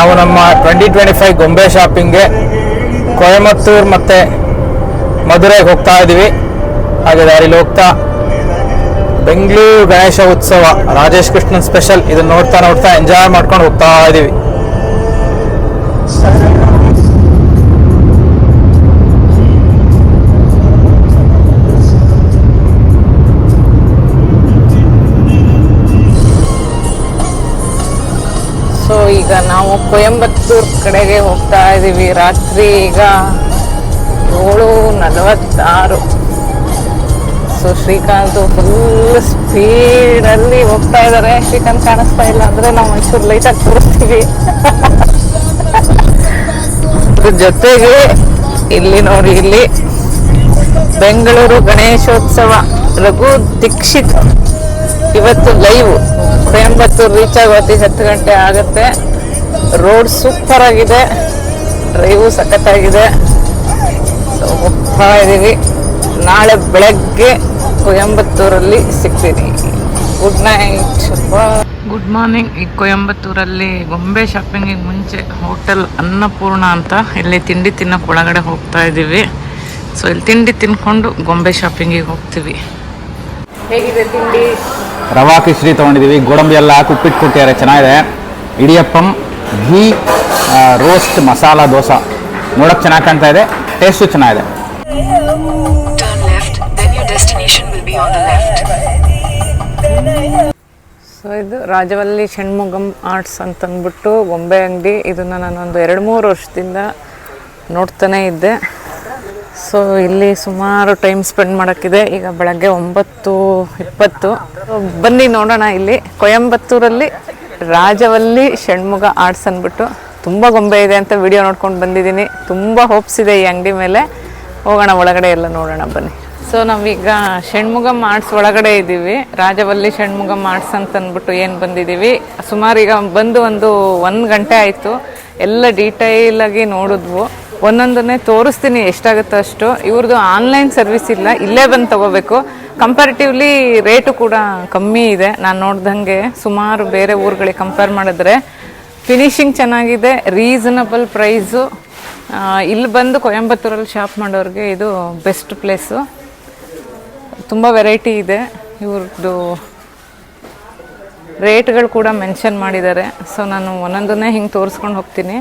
ನಾವು ನಮ್ಮ 2025 ಗೊಂಬೆ ಶಾಪಿಂಗ್ಗೆ ಕೊಯಮತ್ತೂರು ಮತ್ತು ಮಧುರೈಗೆ ಹೋಗ್ತಾ ಇದ್ದೀವಿ. ಹಾಗೆ ದಾರಿಲಿ ಹೋಗ್ತಾ ಬೆಂಗಳೂರು ಗಣೇಶ ಉತ್ಸವ ರಾಜೇಶ್ ಕೃಷ್ಣನ್ ಸ್ಪೆಷಲ್ ಇದನ್ನು ನೋಡ್ತಾ ಎಂಜಾಯ್ ಮಾಡ್ಕೊಂಡು ಹೋಗ್ತಾ ಇದ್ದೀವಿ. ಸೊ ಈಗ ನಾವು ಕೊಯಂಬತ್ತೂರ್ ಕಡೆಗೆ ಹೋಗ್ತಾ ಇದ್ದೀವಿ. ರಾತ್ರಿ ಈಗ 7:46. ಸೊ ಶ್ರೀಕಾಂತ್ ಫುಲ್ ಸ್ಪೀಡಲ್ಲಿ ಹೋಗ್ತಾ ಇದ್ದಾರೆ. ಶ್ರೀಕಾಂತ್ ಕಾಣಿಸ್ತಾ ಇಲ್ಲ ಅಂದರೆ ನಾವು ಒಂಚೂರು ಲೈಟಾಗಿ ತೋರಿಸ್ತೀವಿ. ಅದ್ರ ಜೊತೆಗೆ ಇಲ್ಲಿ ನೋಡಿ, ಇಲ್ಲಿ ಬೆಂಗಳೂರು ಗಣೇಶೋತ್ಸವ ರಘು ದೀಕ್ಷಿತ್ ಇವತ್ತು ಲೈವ್ ಕೊಯಂಬತ್ತೂರು ರೀಚ್ ಆಗೋತಿ 10 ಗಂಟೆ ಆಗುತ್ತೆ. ರೋಡ್ ಸೂಪರ್ ಆಗಿದೆ, ಡ್ರೈವು ಸಖತ್ತಾಗಿದೆ. ಸೊ ಹೋಗ್ತಾ ಇದ್ದೀವಿ. ನಾಳೆ ಬೆಳಗ್ಗೆ ಕೊಯಂಬತ್ತೂರಲ್ಲಿ ಸಿಗ್ತೀನಿ. Good night. Good morning. ಈ ಕೊಯಂಬತ್ತೂರಲ್ಲಿ ಗೊಂಬೆ ಶಾಪಿಂಗಿಗೆ ಮುಂಚೆ ಹೋಟೆಲ್ ಅನ್ನಪೂರ್ಣ ಅಂತ ಇಲ್ಲಿ ತಿಂಡಿ ತಿನ್ನೋಕೆ ಒಳಗಡೆ ಹೋಗ್ತಾ ಇದ್ದೀವಿ. ಸೊ ಇಲ್ಲಿ ತಿಂಡಿ ತಿನ್ಕೊಂಡು ಗೊಂಬೆ ಶಾಪಿಂಗಿಗೆ ಹೋಗ್ತೀವಿ. ಹೇಗಿದೆ ತಿಂಡಿ? ರವಾ ಕಿಶ್ರಿ ತೊಗೊಂಡಿದ್ದೀವಿ. ಗೋಡಂಬಿ ಎಲ್ಲ ಹಾಕಿ ಉಪ್ಪಿಟ್ಟು ಕೊಟ್ಟಿದ್ದಾರೆ, ಚೆನ್ನಾಗಿದೆ. ಇಡಿಯಪ್ಪಂ, ಘೀ ರೋಸ್ಟ್ ಮಸಾಲ ದೋಸೆ ನೋಡೋಕೆ ಚೆನ್ನಾಗಿ ಕಾಣ್ತಾ ಇದೆ, ಟೇಸ್ಟು ಚೆನ್ನಾಗಿದೆ. ಸೊ ಇದು ರಾಜವಲ್ಲಿ ಷಣ್ಮುಗಂ ಆರ್ಟ್ಸ್ ಅಂತಂದ್ಬಿಟ್ಟು ಗೊಂಬೆ ಅಂಗಡಿ. ಇದನ್ನು ನಾನೊಂದು 2-3 ವರ್ಷದಿಂದ ನೋಡ್ತಾನೆ ಇದ್ದೆ. ಸೊ ಇಲ್ಲಿ ಸುಮಾರು ಟೈಮ್ ಸ್ಪೆಂಡ್ ಮಾಡೋಕ್ಕಿದೆ. ಈಗ ಬೆಳಗ್ಗೆ 9:20. ಬನ್ನಿ ನೋಡೋಣ. ಇಲ್ಲಿ ಕೊಯಂಬತ್ತೂರಲ್ಲಿ ರಾಜವಲ್ಲಿ ಷಣ್ಮುಗ ಆರ್ಟ್ಸ್ ಅಂದ್ಬಿಟ್ಟು ತುಂಬ ಗೊಂಬೆ ಇದೆ ಅಂತ ವಿಡಿಯೋ ನೋಡ್ಕೊಂಡು ಬಂದಿದ್ದೀನಿ. ತುಂಬ ಹೋಪ್ಸ್ ಇದೆ ಈ ಅಂಗಡಿ ಮೇಲೆ. ಹೋಗೋಣ ಒಳಗಡೆ ಎಲ್ಲ ನೋಡೋಣ ಬನ್ನಿ. ಸೊ ನಾವೀಗ ಷಣ್ಮುಗಂ ಆರ್ಟ್ಸ್ ಒಳಗಡೆ ಇದ್ದೀವಿ. ರಾಜವಲ್ಲಿ ಷಣ್ಮುಗಂ ಆರ್ಟ್ಸ್ ಅಂತ ಅಂದ್ಬಿಟ್ಟು ಏನು ಬಂದಿದ್ದೀವಿ. ಸುಮಾರು ಈಗ ಬಂದು 1 ಗಂಟೆ ಆಯಿತು. ಎಲ್ಲ ಡೀಟೈಲಾಗಿ ನೋಡಿದ್ವು. ಒಂದೊಂದನ್ನೇ ತೋರಿಸ್ತೀನಿ, ಎಷ್ಟಾಗುತ್ತೋ ಅಷ್ಟು. ಇವ್ರದ್ದು ಆನ್ಲೈನ್ ಸರ್ವಿಸ್ ಇಲ್ಲ, ಇಲ್ಲೇ ಬಂದು ತೊಗೋಬೇಕು. ಕಂಪ್ಯಾರಿಟಿವ್ಲಿ ರೇಟು ಕೂಡ ಕಮ್ಮಿ ಇದೆ. ನಾನು ನೋಡ್ದಂಗೆ ಸುಮಾರು ಬೇರೆ ಊರುಗಳಿಗೆ ಕಂಪೇರ್ ಮಾಡಿದ್ರೆ ಫಿನಿಶಿಂಗ್ ಚೆನ್ನಾಗಿದೆ, ರೀಸನಬಲ್ ಪ್ರೈಸು. ಇಲ್ಲಿ ಬಂದು ಕೊಯಂಬತ್ತೂರಲ್ಲಿ ಶಾಪ್ ಮಾಡೋರಿಗೆ ಇದು ಬೆಸ್ಟ್ ಪ್ಲೇಸು. ತುಂಬ ವೆರೈಟಿ ಇದೆ. ಇವ್ರದ್ದು ರೇಟ್ಗಳು ಕೂಡ ಮೆನ್ಷನ್ ಮಾಡಿದ್ದಾರೆ. ಸೊ ನಾನು ಒಂದೊಂದನ್ನೇ ಹಿಂಗೆ ತೋರಿಸ್ಕೊಂಡು ಹೋಗ್ತೀನಿ.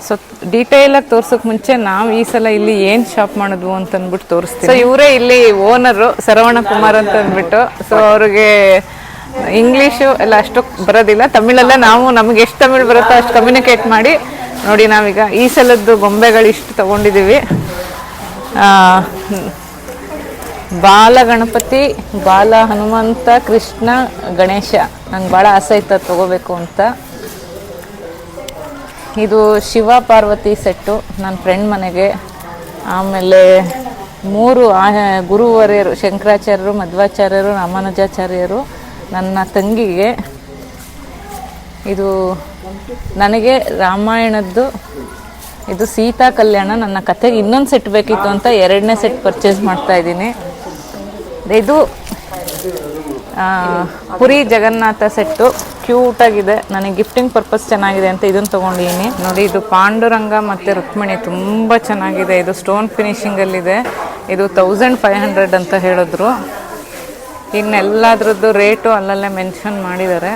ಸೊ ಡೀಟೇಲಾಗಿ ತೋರ್ಸೋಕೆ ಮುಂಚೆ ನಾವು ಈ ಸಲ ಇಲ್ಲಿ ಏನು ಶಾಪ್ ಮಾಡಿದ್ವು ಅಂತ ಅಂದ್ಬಿಟ್ಟು ತೋರಿಸ್ತೀವಿ. ಸೊ ಇವರೇ ಇಲ್ಲಿ ಓನರು, ಸರವಣ ಕುಮಾರ್ ಅಂತ ಅಂದ್ಬಿಟ್ಟು. ಸೊ ಅವ್ರಿಗೆ ಇಂಗ್ಲೀಷು ಎಲ್ಲ ಅಷ್ಟು ಬರೋದಿಲ್ಲ, ತಮಿಳಲ್ಲೇ ನಾವು ನಮಗೆ ಎಷ್ಟು ತಮಿಳು ಬರುತ್ತೋ ಅಷ್ಟು ಕಮ್ಯುನಿಕೇಟ್ ಮಾಡಿ ನೋಡಿ. ನಾವೀಗ ಈ ಸಲದ್ದು ಗೊಂಬೆಗಳು ಇಷ್ಟು ತೊಗೊಂಡಿದ್ದೀವಿ. ಬಾಲ ಗಣಪತಿ, ಬಾಲ ಹನುಮಂತ, ಕೃಷ್ಣ, ಗಣೇಶ. ನಂಗೆ ಭಾಳ ಆಸೆ ಇತ್ತು ತೊಗೋಬೇಕು ಅಂತ. ಇದು ಶಿವ ಪಾರ್ವತಿ ಸೆಟ್ಟು ನನ್ನ ಫ್ರೆಂಡ್ ಮನೆಗೆ. ಆಮೇಲೆ 3 ಗುರುವರ್ಯರು, ಶಂಕರಾಚಾರ್ಯರು, ಮಧ್ವಾಚಾರ್ಯರು, ರಾಮಾನುಜಾಚಾರ್ಯರು, ನನ್ನ ತಂಗಿಗೆ. ಇದು ನನಗೆ ರಾಮಾಯಣದ್ದು, ಇದು ಸೀತಾ ಕಲ್ಯಾಣ. ನನ್ನ ಕಥೆಗೆ ಇನ್ನೊಂದು ಸೆಟ್ ಬೇಕಿತ್ತು ಅಂತ 2ನೇ ಸೆಟ್ ಪರ್ಚೇಸ್ ಮಾಡ್ತಾ ಇದ್ದೀನಿ. ಇದು ಪುರಿ ಜಗನ್ನಾಥ ಸೆಟ್ಟು, ಕ್ಯೂಟಾಗಿದೆ. ನನಗೆ ಗಿಫ್ಟಿಂಗ್ ಪರ್ಪಸ್ ಚೆನ್ನಾಗಿದೆ ಅಂತ ಇದನ್ನು ತೊಗೊಂಡಿದ್ದೀನಿ. ನೋಡಿ, ಇದು ಪಾಂಡುರಂಗ ಮತ್ತು ರುಕ್ಮಿಣಿ ತುಂಬ ಚೆನ್ನಾಗಿದೆ. ಇದು ಸ್ಟೋನ್ ಫಿನಿಶಿಂಗಲ್ಲಿದೆ. ಇದು 1500 ಅಂತ ಹೇಳಿದ್ರು. ಇನ್ನೆಲ್ಲದ್ರದ್ದು ರೇಟು ಅಲ್ಲಲ್ಲೇ ಮೆನ್ಷನ್ ಮಾಡಿದ್ದಾರೆ.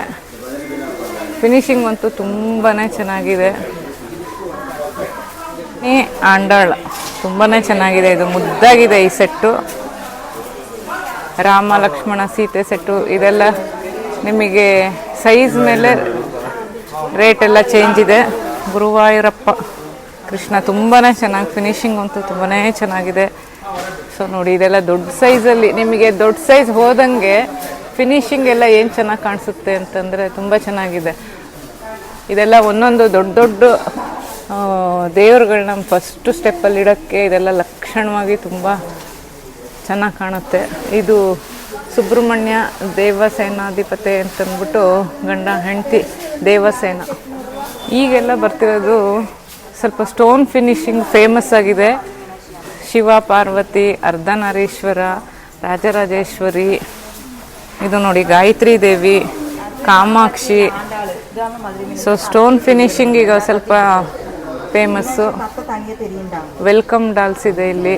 ಫಿನಿಶಿಂಗ್ ಅಂತೂ ತುಂಬಾ ಚೆನ್ನಾಗಿದೆ. ಈ ಆಂಡಾಳ ತುಂಬಾ ಚೆನ್ನಾಗಿದೆ. ಇದು ಮುದ್ದಾಗಿದೆ ಈ ಸೆಟ್ಟು. ರಾಮ ಲಕ್ಷ್ಮಣ ಸೀತೆ ಸೆಟ್ಟು. ಇದೆಲ್ಲ ನಿಮಗೆ ಸೈಜ್ ಮೇಲೆ ರೇಟ್ ಎಲ್ಲ ಚೇಂಜ್ ಇದೆ. ಗುರುವಾಯೂರಪ್ಪ ಕೃಷ್ಣ ತುಂಬಾ ಚೆನ್ನಾಗಿ, ಫಿನಿಶಿಂಗ್ ಅಂತೂ ತುಂಬಾ ಚೆನ್ನಾಗಿದೆ. ಸೊ ನೋಡಿ, ಇದೆಲ್ಲ ದೊಡ್ಡ ಸೈಜಲ್ಲಿ. ನಿಮಗೆ ದೊಡ್ಡ ಸೈಜ್ ಹೋದಂಗೆ ಫಿನಿಶಿಂಗ್ ಎಲ್ಲ ಏನು ಚೆನ್ನಾಗಿ ಕಾಣಿಸುತ್ತೆ ಅಂತಂದರೆ ತುಂಬ ಚೆನ್ನಾಗಿದೆ. ಇದೆಲ್ಲ ಒಂದೊಂದು ದೊಡ್ಡ ದೊಡ್ಡ ದೇವ್ರುಗಳನ್ನ ಫಸ್ಟು ಸ್ಟೆಪ್ಪಲ್ಲಿ ಇಡೋಕ್ಕೆ ಇದೆಲ್ಲ ಲಕ್ಷಣವಾಗಿ ತುಂಬ ಚೆನ್ನಾಗಿ ಕಾಣುತ್ತೆ. ಇದು ಸುಬ್ರಹ್ಮಣ್ಯ ದೇವಸೇನಾಧಿಪತಿ ಅಂತಂದ್ಬಿಟ್ಟು ಗಂಡ ಹೆಂಡತಿ ದೇವಸೇನ. ಈಗೆಲ್ಲ ಬರ್ತಿರೋದು ಸ್ವಲ್ಪ ಸ್ಟೋನ್ ಫಿನಿಶಿಂಗ್ ಫೇಮಸ್ ಆಗಿದೆ. ಶಿವ ಪಾರ್ವತಿ, ಅರ್ಧನಾರೀಶ್ವರ, ರಾಜರಾಜೇಶ್ವರಿ. ಇದು ನೋಡಿ ಗಾಯತ್ರಿ ದೇವಿ, ಕಾಮಾಕ್ಷಿ, ಸೊ ಸ್ಟೋನ್ ಫಿನಿಶಿಂಗ್ ಈಗ ಸ್ವಲ್ಪ ಫೇಮಸ್ಸು. ವೆಲ್ಕಮ್ ಡಾಲ್ಸ್ ಇದೆ ಇಲ್ಲಿ.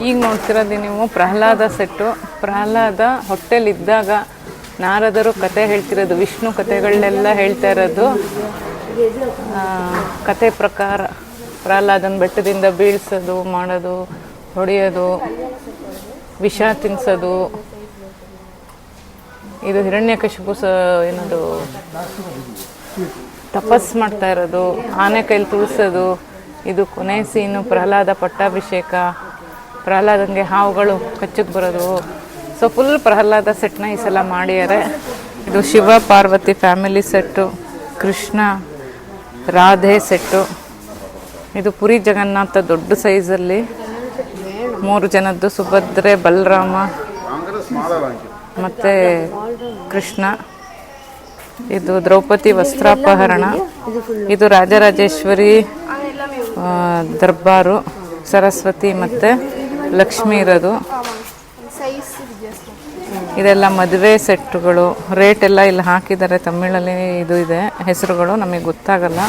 ಈಗ ನೋಡ್ತಿರೋದು ನೀವು ಪ್ರಹ್ಲಾದ ಸೆಟ್ಟು. ಪ್ರಹ್ಲಾದ ಹೊಟ್ಟೆಲಿದ್ದಾಗ ನಾರದರು ಕತೆ ಹೇಳ್ತಿರೋದು, ವಿಷ್ಣು ಕತೆಗಳನ್ನೆಲ್ಲ ಹೇಳ್ತಾ ಇರೋದು. ಕತೆ ಪ್ರಕಾರ ಪ್ರಹ್ಲಾದನ ಬೆಟ್ಟದಿಂದ ಬೀಳ್ಸೋದು, ಮಾಡೋದು, ಹೊಡೆಯೋದು, ವಿಷ ತಿನ್ಸೋದು. ಇದು ಹಿರಣ್ಯಕಶಿಪು ಏನದು ತಪಸ್ ಮಾಡ್ತಾ ಇರೋದು, ಆನೆ ಕೈಲಿ ತುಳಿಸೋದು. ಇದು ಕೊನೆ ಸೀನು ಪ್ರಹ್ಲಾದ ಪಟ್ಟಾಭಿಷೇಕ, ಪ್ರಹ್ಲಾದಂಗೆ ಹಾವುಗಳು ಕಚ್ಚಕ್ಕೆ ಬರೋದು. ಸೊ ಫುಲ್ ಪ್ರಹ್ಲಾದ ಸೆಟ್ನ ಈ ಸಲ ಮಾಡ್ಯಾರೆ. ಇದು Shiva Parvati family set, Krishna Radhe set. ಇದು ಪುರಿ ಜಗನ್ನಾಥ ದೊಡ್ಡ ಸೈಜಲ್ಲಿ 3 ಜನದ್ದು, ಸುಭದ್ರೆ, ಬಲರಾಮ ಮತ್ತು ಕೃಷ್ಣ. ಇದು ದ್ರೌಪದಿ ವಸ್ತ್ರಾಪಹರಣ. ಇದು ರಾಜರಾಜೇಶ್ವರಿ ದರ್ಬಾರು, ಸರಸ್ವತಿ ಮತ್ತು ಲಕ್ಷ್ಮಿ ಇರೋದು. ಇದೆಲ್ಲ ಮದುವೆ ಸೆಟ್ಟುಗಳು. ರೇಟ್ ಎಲ್ಲ ಇಲ್ಲಿ ಹಾಕಿದ್ದಾರೆ, ತಮಿಳಲ್ಲಿ ಇದು ಇದೆ ಹೆಸರುಗಳು, ನಮಗೆ ಗೊತ್ತಾಗಲ್ಲ.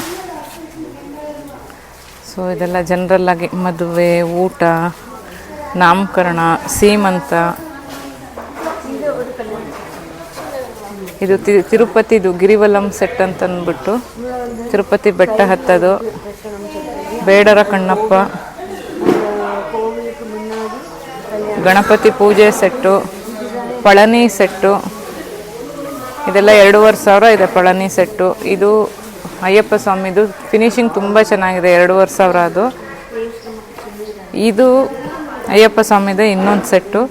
ಸೊ ಇದೆಲ್ಲ ಜನರಲ್ ಆಗಿ ಮದುವೆ, ಊಟ, ನಾಮಕರಣ, ಸೀಮಂತ. ಇದು ತಿರುಪತಿದು ಗಿರಿವಲಂ ಸೆಟ್ ಅಂತ ಅಂದ್ಬಿಟ್ಟು ತಿರುಪತಿ ಬೆಟ್ಟ ಹತ್ತೋದು. ಬೇಡರ ಕಣ್ಣಪ್ಪ, ಗಣಪತಿ ಪೂಜೆ ಸೆಟ್ಟು, ಪಳನಿ ಸೆಟ್ಟು. ಇದೆಲ್ಲ 2,500 ಇದೆ ಪಳನಿ ಸೆಟ್ಟು. ಇದು ಅಯ್ಯಪ್ಪ ಸ್ವಾಮಿದು ಫಿನಿಶಿಂಗ್ ತುಂಬ ಚೆನ್ನಾಗಿದೆ, 2,500 ಅದು. ಇದು ಅಯ್ಯಪ್ಪ ಸ್ವಾಮಿದು ಇನ್ನೊಂದು ಸೆಟ್ಟು.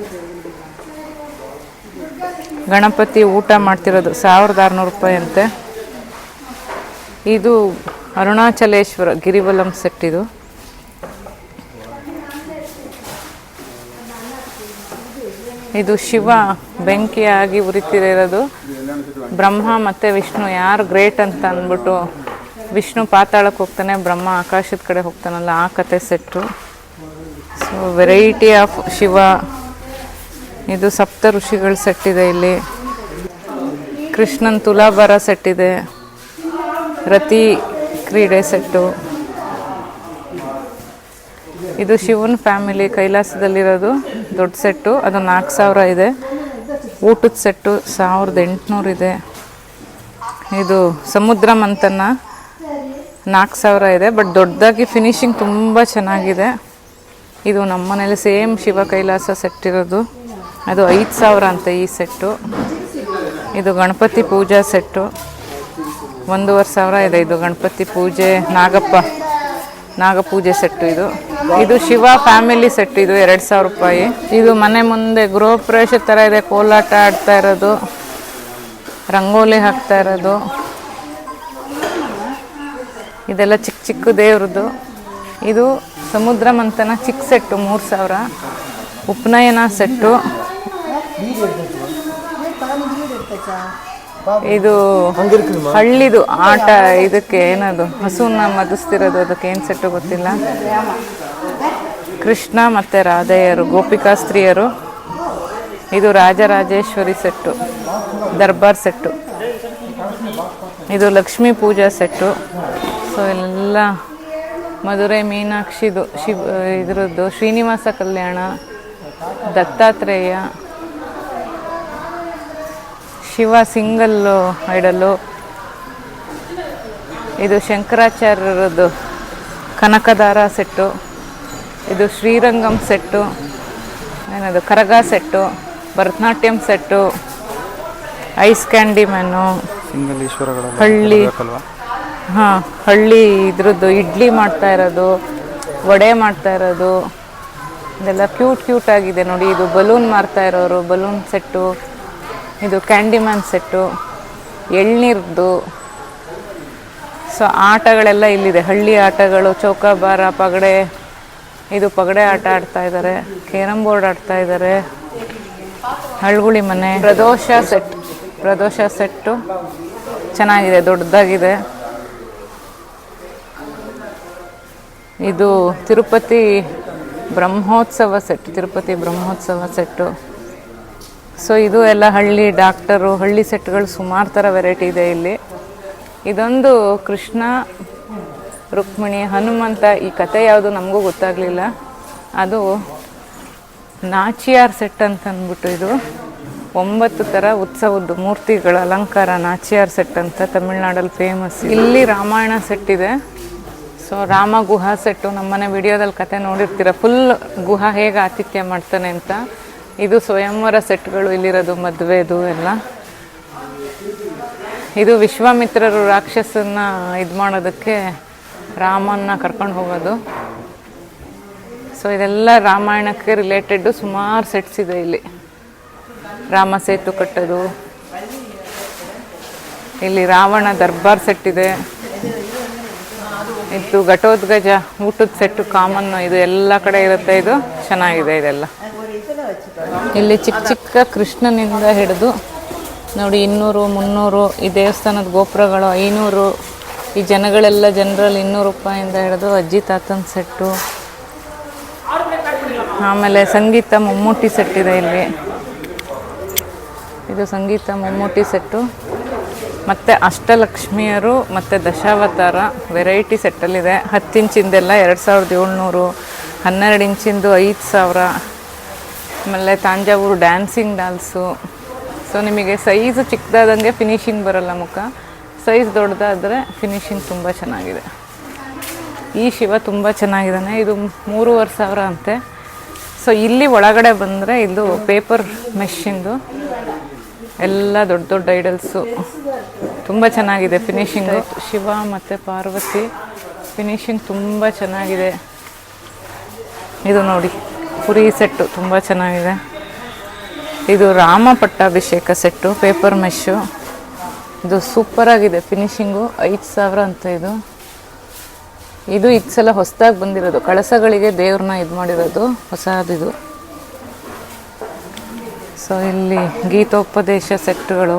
ಗಣಪತಿ ಊಟ ಮಾಡ್ತಿರೋದು 1,600 ರೂಪಾಯಿ ಅಂತೆ. ಇದು ಅರುಣಾಚಲೇಶ್ವರ ಗಿರಿವಲಂ ಸೆಟ್. ಇದು ಶಿವ ಬೆಂಕಿಯಾಗಿ ಉರಿತಿರೋದು. ಬ್ರಹ್ಮ ಮತ್ತು ವಿಷ್ಣು ಯಾರು ಗ್ರೇಟ್ ಅಂತ ಅಂದ್ಬಿಟ್ಟು ವಿಷ್ಣು ಪಾತಾಳಕ್ಕೆ ಹೋಗ್ತಾನೆ, ಬ್ರಹ್ಮ ಆಕಾಶದ ಕಡೆ ಹೋಗ್ತಾನಲ್ಲ, ಆ ಕತೆ set. So variety of Shiva. ಇದು ಸಪ್ತ ಋಷಿಗಳ ಸೆಟ್ ಇದೆ ಇಲ್ಲಿ. ಕೃಷ್ಣನ್ ತುಲಾಭಾರ ಸೆಟ್ ಇದೆ. ರತಿ ಕ್ರೀಡೆ ಸೆಟ್ಟು. ಇದು ಶಿವನ್ ಫ್ಯಾಮಿಲಿ ಕೈಲಾಸದಲ್ಲಿರೋದು ದೊಡ್ಡ ಸೆಟ್ಟು, ಅದು 4,000 ಇದೆ. ಊಟದ ಸೆಟ್ಟು 1,800 ಇದೆ. ಇದು ಸಮುದ್ರ ಮಂಥನ 4,000 ಇದೆ, ಬಟ್ ದೊಡ್ಡದಾಗಿ ಫಿನಿಶಿಂಗ್ ತುಂಬ ಚೆನ್ನಾಗಿದೆ. ಇದು ನಮ್ಮ ಮನೇಲಿ ಸೇಮ್ ಶಿವ ಕೈಲಾಸ ಸೆಟ್ ಇರೋದು, ಅದು 5,000 ಅಂತ ಈ ಸೆಟ್ಟು. ಇದು ಗಣಪತಿ ಪೂಜಾ ಸೆಟ್ಟು 1,500 ಇದೆ. ಇದು ಗಣಪತಿ ಪೂಜೆ ನಾಗಪೂಜೆ ಸೆಟ್ಟು. ಇದು ಶಿವ ಫ್ಯಾಮಿಲಿ ಸೆಟ್, ಇದು 2,000 ರೂಪಾಯಿ. ಇದು ಮನೆ ಮುಂದೆ ಗೃಹ ಪ್ರವೇಶ ಥರ ಇದೆ, ಕೋಲಾಟ ಆಡ್ತಾ ಇರೋದು, ರಂಗೋಲಿ ಹಾಕ್ತಾ ಇರೋದು. ಇದೆಲ್ಲ ಚಿಕ್ಕ ಚಿಕ್ಕ ದೇವ್ರದ್ದು. ಇದು ಸಮುದ್ರ ಮಂಥನ ಚಿಕ್ಕ ಸೆಟ್ಟು 3,000. ಉಪನಯನ ಸೆಟ್ಟು. ಇದು ಹಳ್ಳಿದು ಆಟ, ಇದಕ್ಕೆ ಏನದು ಹಸುನ ಮದಿಸ್ತಿರೋದು, ಅದಕ್ಕೆ ಏನು ಸೆಟ್ಟು ಗೊತ್ತಿಲ್ಲ. ಕೃಷ್ಣ ಮತ್ತು ರಾಧೆಯರು, ಗೋಪಿಕಾಸ್ತ್ರೀಯರು. ಇದು ರಾಜರಾಜೇಶ್ವರಿ ಸೆಟ್ಟು, ದರ್ಬಾರ್ ಸೆಟ್ಟು. ಇದು ಲಕ್ಷ್ಮೀ ಪೂಜಾ ಸೆಟ್ಟು. ಸೊ ಎಲ್ಲ ಮಧುರೈ ಮೀನಾಕ್ಷಿದು ಇದ್ರದ್ದು, ಶ್ರೀನಿವಾಸ ಕಲ್ಯಾಣ, ದತ್ತಾತ್ರೇಯ, ಶಿವ ಸಿಂಗಲ್ಲು ಐಡಲ್ಲು. ಇದು ಶಂಕರಾಚಾರ್ಯರದ್ದು ಕನಕದಾರ ಸೆಟ್ಟು. ಇದು ಶ್ರೀರಂಗಂ ಸೆಟ್ಟು, ಏನದು Karaga set, Bharatanatyam set, ice candy man, ಹಳ್ಳಿ ಹಳ್ಳಿ ಇದ್ರದ್ದು ಇಡ್ಲಿ ಮಾಡ್ತಾ ಇರೋದು, ವಡೆ ಮಾಡ್ತಾ ಇರೋದು. ಇದೆಲ್ಲ ಕ್ಯೂಟ್ ಆಗಿದೆ ನೋಡಿ. ಇದು ಬಲೂನ್ ಮಾರ್ತಾ ಇರೋರು, ಬಲೂನ್ ಸೆಟ್ಟು. ಇದು ಕ್ಯಾಂಡಿಮ್ಯಾನ್ ಸೆಟ್ಟು, ಎಳ್ನೀರ್ದು. ಸೊ ಆಟಗಳೆಲ್ಲ ಇಲ್ಲಿದೆ, ಹಳ್ಳಿ ಆಟಗಳು, ಚೌಕಾಬಾರ, ಪಗಡೆ ಇದು ಪಗಡೆ ಆಟ ಆಡ್ತಾ ಇದ್ದಾರೆ, ಕೇರಂ ಬೋರ್ಡ್ ಆಡ್ತಾ ಇದ್ದಾರೆ, ಹಳ್ಗುಳಿ ಮನೆ, ಪ್ರದೋಷ ಸೆಟ್ಟು ಚೆನ್ನಾಗಿದೆ, ದೊಡ್ಡದಾಗಿದೆ. ಇದು ತಿರುಪತಿ ಬ್ರಹ್ಮೋತ್ಸವ ಸೆಟ್ಟು. ಸೊ ಇದು ಎಲ್ಲ ಹಳ್ಳಿ ಡಾಕ್ಟರು, ಹಳ್ಳಿ ಸೆಟ್ಗಳು ಸುಮಾರು ಥರ ವೆರೈಟಿ ಇದೆ ಇಲ್ಲಿ. ಇದೊಂದು ಕೃಷ್ಣ ರುಕ್ಮಿಣಿ ಹನುಮಂತ, ಈ ಕತೆ ಯಾವುದು ನಮಗೂ ಗೊತ್ತಾಗಲಿಲ್ಲ. ಅದು ನಾಚಿಯಾರ್ ಸೆಟ್ ಅಂತ ಅಂದ್ಬಿಟ್ಟು ಇದು 9 ಥರ ಉತ್ಸವದ್ದು ಮೂರ್ತಿಗಳ ಅಲಂಕಾರ, ನಾಚಿಯಾರ್ ಸೆಟ್ ಅಂತ ತಮಿಳ್ನಾಡಲ್ಲಿ ಫೇಮಸ್. ಇಲ್ಲಿ ರಾಮಾಯಣ ಸೆಟ್ ಇದೆ. ಸೊ ರಾಮ ಗುಹಾ ಸೆಟ್ಟು, ನಮ್ಮನೆ ವಿಡಿಯೋದಲ್ಲಿ ಕತೆ ನೋಡಿರ್ತೀರ, ಫುಲ್ ಗುಹಾ ಹೇಗೆ ಆತಿಥ್ಯ ಮಾಡ್ತಾನೆ ಅಂತ. ಇದು ಸ್ವಯಂವರ ಸೆಟ್ಗಳು ಇಲ್ಲಿರೋದು, ಮದುವೆದು ಎಲ್ಲ. ಇದು ವಿಶ್ವಾಮಿತ್ರರು ರಾಕ್ಷಸನ್ನ ಇದು ಮಾಡೋದಕ್ಕೆ ರಾಮನ್ನ ಕರ್ಕೊಂಡು ಹೋಗೋದು. ಸೊ ಇದೆಲ್ಲ ರಾಮಾಯಣಕ್ಕೆ ರಿಲೇಟೆಡ್ ಸುಮಾರು ಸೆಟ್ಸ್ ಇದೆ ಇಲ್ಲಿ. ರಾಮ ಸೇತು ಕಟ್ಟೋದು, ಇಲ್ಲಿ ರಾವಣ ದರ್ಬಾರ್ ಸೆಟ್ ಇದೆ. ಇದು ಘಟೋದ್ಗಜ ಊಟದ ಸೆಟ್ಟು ಕಾಮನ್ನು, ಇದು ಎಲ್ಲ ಕಡೆ ಇರುತ್ತೆ. ಇದು ಚೆನ್ನಾಗಿದೆ ಇದೆಲ್ಲ. ಇಲ್ಲಿ ಚಿಕ್ಕ ಕೃಷ್ಣನಿಂದ ಹಿಡಿದು ನೋಡಿ 200, 300, ಈ ದೇವಸ್ಥಾನದ ಗೋಪುರಗಳು 500, ಈ ಜನಗಳೆಲ್ಲ ಜನರಲ್ಲಿ 200 ರೂಪಾಯಿಂದ ಹಿಡಿದು ಅಜ್ಜಿ ತಾತನ ಸೆಟ್ಟು. ಆಮೇಲೆ ಸಂಗೀತ ಮಮ್ಮೂಟಿ ಸೆಟ್ ಇದೆ ಇಲ್ಲಿ. ಇದು ಸಂಗೀತ ಮಮ್ಮೂಟಿ ಸೆಟ್ಟು. ಮತ್ತು ಅಷ್ಟಲಕ್ಷ್ಮಿಯರು ಮತ್ತು ದಶಾವತಾರ ವೆರೈಟಿ ಸೆಟ್ಟಲ್ಲಿದೆ. 10 ಇಂಚಿಂದೆಲ್ಲ 2700, 12 ಇಂಚಿಂದು 5000. ಆಮೇಲೆ ತಾಂಜಾವೂರು ಡ್ಯಾನ್ಸಿಂಗ್ ಡಾಲ್ಸು. ಸೊ ನಿಮಗೆ ಸೈಜು ಚಿಕ್ಕದಾದಂಗೆ ಫಿನಿಶಿಂಗ್ ಬರೋಲ್ಲ ಮುಖ, ಸೈಜ್ ದೊಡ್ಡದಾದರೆ ಫಿನಿಶಿಂಗ್ ತುಂಬ ಚೆನ್ನಾಗಿದೆ. ಈ ಶಿವ ತುಂಬ ಚೆನ್ನಾಗಿದ್ದಾನೆ. ಇದು 3500 ಅಂತೆ. ಸೊ ಇಲ್ಲಿ ಒಳಗಡೆ ಬಂದರೆ ಇದು ಪೇಪರ್ ಮೆಶ್ಶಿಂದು ಎಲ್ಲ ದೊಡ್ಡ ಐಡಲ್ಸು, ತುಂಬ ಚೆನ್ನಾಗಿದೆ ಫಿನಿಶಿಂಗು. ಶಿವ ಮತ್ತು ಪಾರ್ವತಿ ಫಿನಿಶಿಂಗ್ ತುಂಬ ಚೆನ್ನಾಗಿದೆ. ಇದು ನೋಡಿ ಪುರಿ ಸೆಟ್ಟು ತುಂಬ ಚೆನ್ನಾಗಿದೆ. ಇದು ರಾಮ ಪಟ್ಟಾಭಿಷೇಕ ಸೆಟ್ಟು, ಪೇಪರ್ ಮೆಶ್ಶು. ಇದು ಸೂಪರಾಗಿದೆ ಫಿನಿಶಿಂಗು. 5000 ಅಂತ ಇದು ಸಲ ಹೊಸದಾಗಿ ಬಂದಿರೋದು, ಕಳಸಗಳಿಗೆ ದೇವ್ರನ್ನ ಇದು ಮಾಡಿರೋದು ಹೊಸದಿದು. ಸೊ ಇಲ್ಲಿ ಗೀತೋಪದೇಶ ಸೆಟ್ಟುಗಳು,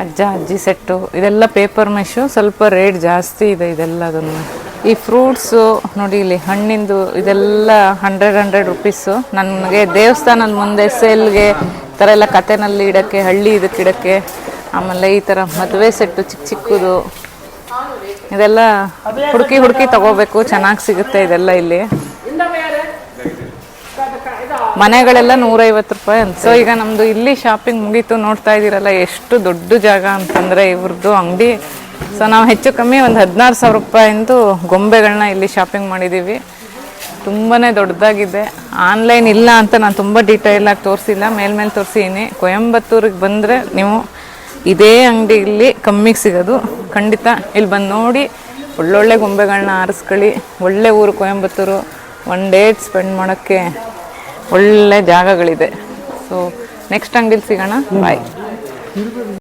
ಅಜ್ಜಿ ಸೆಟ್ಟು, ಇದೆಲ್ಲ ಪೇಪರ್ ಮೆಶ್ಶು. ಸ್ವಲ್ಪ ರೇಟ್ ಜಾಸ್ತಿ ಇದೆ ಇದೆಲ್ಲದನ್ನು. ಈ ಫ್ರೂಟ್ಸು ನೋಡಿ, ಇಲ್ಲಿ ಹಣ್ಣಿಂದು ಇದೆಲ್ಲ 100 ರೂಪೀಸು. ನನಗೆ ದೇವಸ್ಥಾನದ ಮುಂದೆ ಸೇಲ್ಗೆ ಥರ ಎಲ್ಲ ಕತೆನಲ್ಲಿ ಇಡೋಕ್ಕೆ, ಹಳ್ಳಿ ಇದಕ್ಕೆ ಇಡೋಕ್ಕೆ. ಆಮೇಲೆ ಈ ಥರ ಮದುವೆ ಸೆಟ್ಟು ಚಿಕ್ಕದು, ಇದೆಲ್ಲ ಹುಡುಕಿ ತಗೋಬೇಕು, ಚೆನ್ನಾಗಿ ಸಿಗುತ್ತೆ ಇದೆಲ್ಲ ಇಲ್ಲಿ. ಮನೆಗಳೆಲ್ಲ 150 ರೂಪಾಯಿ ಅಂತ. ಸೊ ಈಗ ನಮ್ಮದು ಇಲ್ಲಿ ಶಾಪಿಂಗ್ ಮುಗೀತು. ನೋಡ್ತಾ ಇದ್ದೀರಲ್ಲ ಎಷ್ಟು ದೊಡ್ಡ ಜಾಗ ಅಂತಂದರೆ ಇವ್ರದ್ದು ಅಂಗಡಿ. ಸೊ ನಾವು ಹೆಚ್ಚು ಕಮ್ಮಿ ಒಂದು 16,000 ರೂಪಾಯಿಂದು ಗೊಂಬೆಗಳನ್ನ ಇಲ್ಲಿ ಶಾಪಿಂಗ್ ಮಾಡಿದ್ದೀವಿ. ತುಂಬಾ ದೊಡ್ಡದಾಗಿದೆ. ಆನ್ಲೈನ್ ಇಲ್ಲ ಅಂತ ನಾನು ತುಂಬ ಡೀಟೇಲಾಗಿ ತೋರಿಸಿಲ್ಲ, ಮೇಲ್ಮೇಲೆ ತೋರಿಸಿದ್ದೀನಿ. ಕೊಯಂಬತ್ತೂರಿಗೆ ಬಂದರೆ ನೀವು ಇದೇ ಅಂಗಡಿ ಇಲ್ಲಿ ಕಮ್ಮಿಗೆ ಸಿಗೋದು. ಖಂಡಿತ ಇಲ್ಲಿ ಬಂದು ನೋಡಿ, ಒಳ್ಳೊಳ್ಳೆ ಗೊಂಬೆಗಳನ್ನ ಆರಿಸ್ಕೊಳ್ಳಿ. ಒಳ್ಳೆ ಊರು ಕೊಯಂಬತ್ತೂರು, 1 ಡೇ ಸ್ಪೆಂಡ್ ಮಾಡೋಕ್ಕೆ ಒಳ್ಳೆ ಜಾಗಗಳಿದೆ. ಸೊ ನೆಕ್ಸ್ಟ್ ಅಂಗಡಿಲಿ ಸಿಗೋಣ. ಬಾಯ್.